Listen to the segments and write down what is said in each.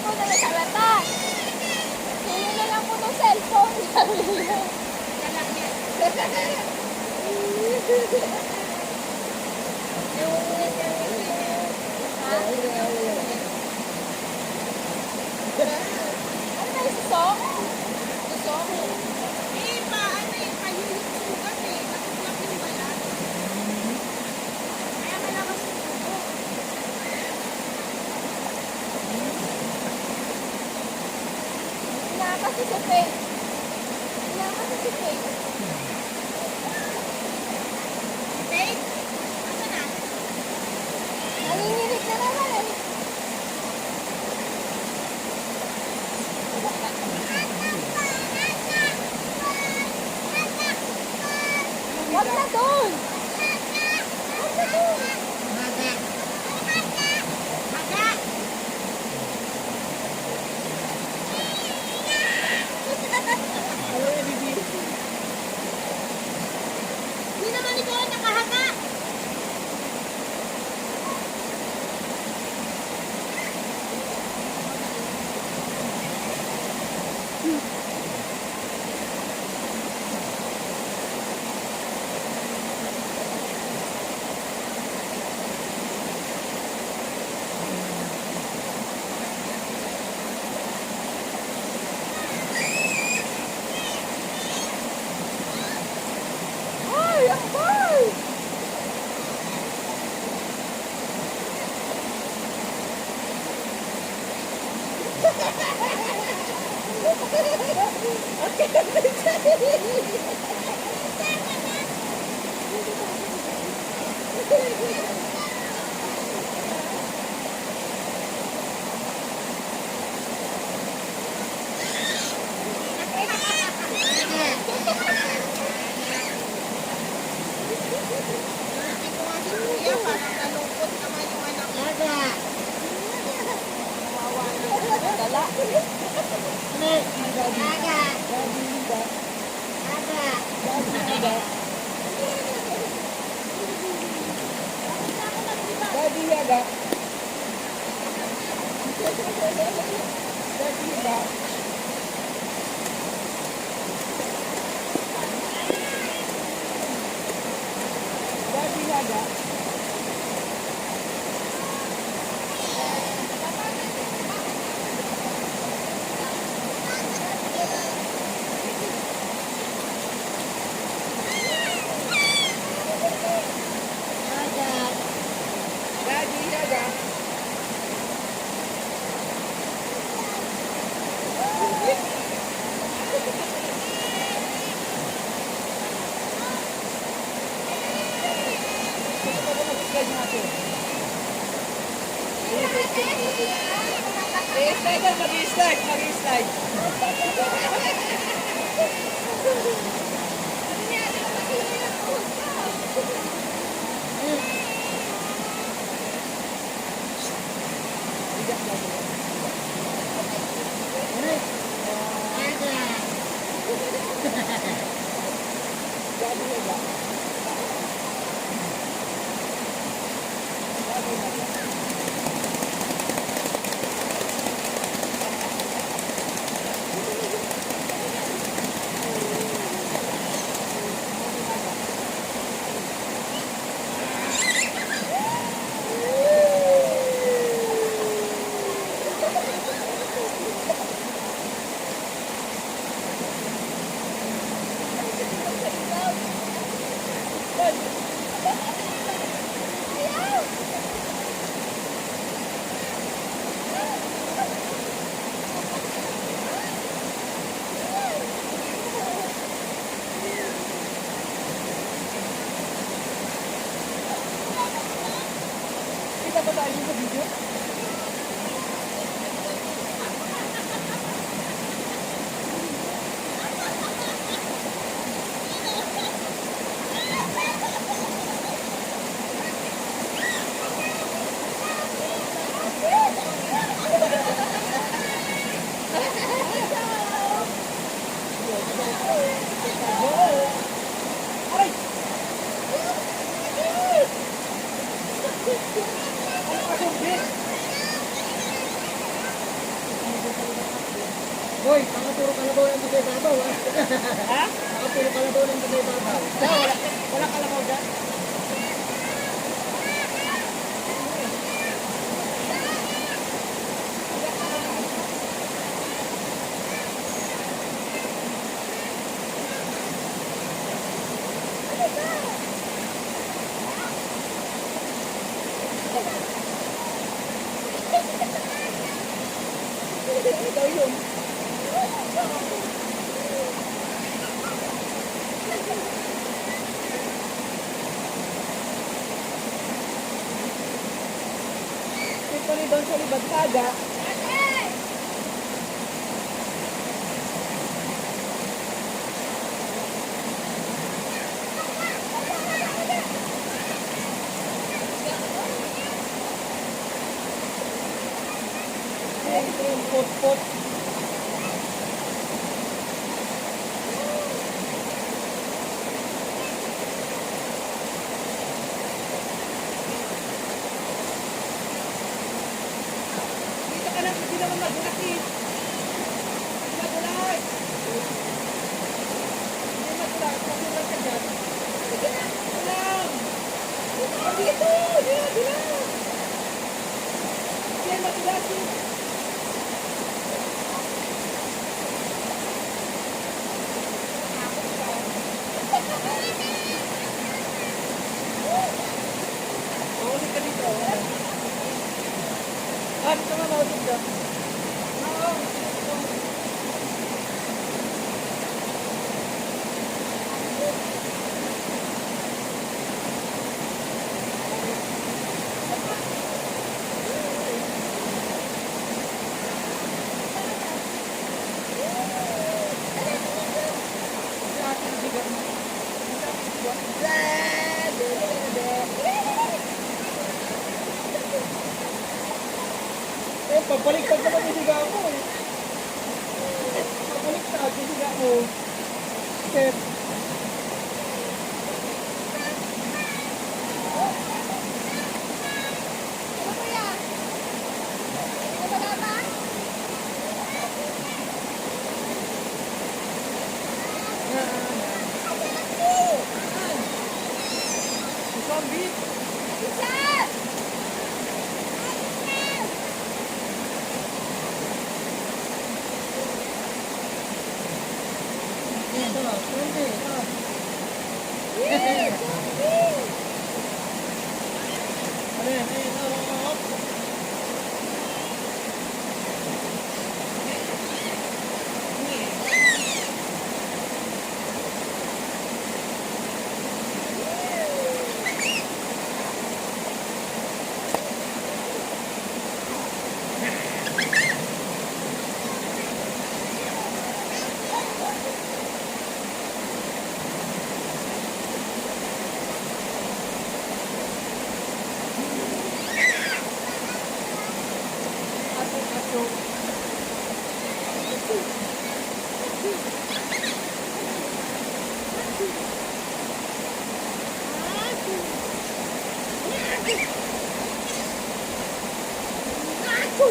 po na nakalata. Sino na lang po ng cellphone. Sabi niya. Ano na yung susok? Susok? Eh, ano yung kayuyot sugat eh. Natuklap yung balat. Kaya malakas yung sugo. Nakakasi si Faye. Nakakasi si Faye. Take? Asa na? Nanginginig na naman eh. Wag na doon! Wag na doon! Maga! Hindi naman ikaw ang nakahanga. Ay, ang boy! Hindi ko nga si Kuya, parang nalungkot naman yung anak ko. Kawawa na. Dala. Daddy Yaga. Daddy Yaga. Daddy Yaga. Daddy Yaga. Mag-slide natin. Mag-slide, mag-slide, mag-slide. Kita ba tayo sa video? Ay! Ano ka, Patay babaw ah. Ha? Nakapilo ka na doon ng patay babaw. Wala kalabaw dyan? Ikaw yun. Ito rin doon sa Libagtaga. Ito yung pot-pot. Dito ka lang, hindi naman magulat eh. Hindi magulat. Hindi magulat, magulat ka dyan. Walang. Dito, dito. Hindi magulat eh. Maulit ka dito. Ah, dito nga maulit ka. Oo. Sa ating bigat mo. Sa ating bigat. Eh, pabaliktad naman yung higa mo eh. Pabaliktad yung higa mo. Step. Ano ba yan? Ano ba ba? Zombie. Isa! Ito, pwede. Ano yan? Aso.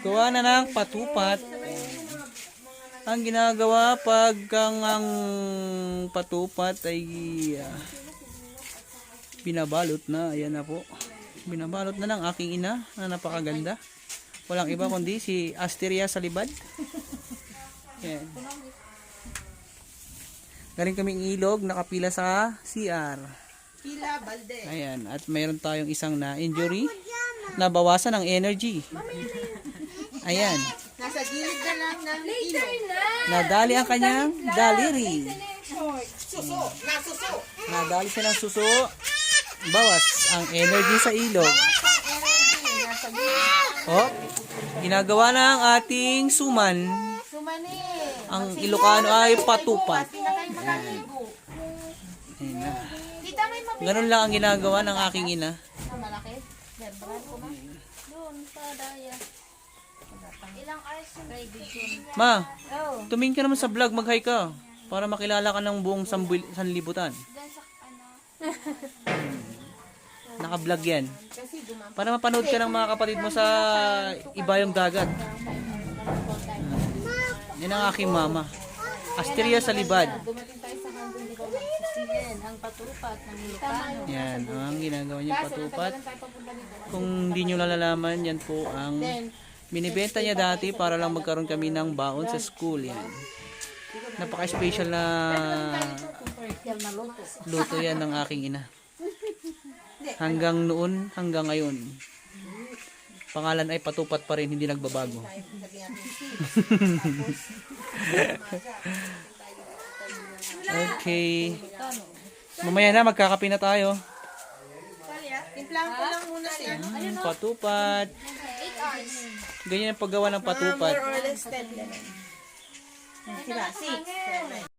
Gawa na ng patupat. Ang ginagawa pag ang patupat ay binabalot na. Ayan na po. Binabalot na ng aking ina na napakaganda. Walang iba kundi si Asteria Salibad. Ayan. Galing kaming ilog, nakapila sa CR. Pila, balde. Ayan. At mayroon tayong isang na injury. Nabawasan ng energy. Ayan. Nasa gilid na lang ng ilog. Nadali ang kanyang daliri. Suso, nasuso. Nadali siya ng suso. Bawas ang energy sa ilog. Nasa gilid. Oh, ginagawa na ang ating suman. Sumani. Ang Ilocano ay patupat. Hindi na kayo makaligo. Ayan na. Kita may mami. Ganun lang ang ginagawa ng aking ina. Malaki. Berbal ko ma. Doon sa daya. Ilang hours yung Ma, Oh. tumingin ka naman sa vlog, mag-hi ka. Para makilala ka ng buong sanlibutan. Doon sa ano. Naka-vlog yan. Para mapanood ka ng mga kapatid mo sa ibayong dagat. Yan ang aking mama. Asteria Salibad. Dumating tayo sa hanggang di ba magsisihin ang patupat ng Ilocano. Yan, ang ginagawa niya patupat. Kung hindi nyo nalalaman, yan po ang binibenta niya dati para lang magkaroon kami ng baon sa school. Yan. Napaka-special na luto yan ng aking ina. Hanggang noon, hanggang ngayon. Pangalan ay patupat pa rin, hindi nagbabago. Okay. Mamaya na, magkakape na tayo. Timplahan ko lang muna siya. Patupat. Ganyan ang paggawa ng patupat. More or less 10 ganun. Sila, 6, 7.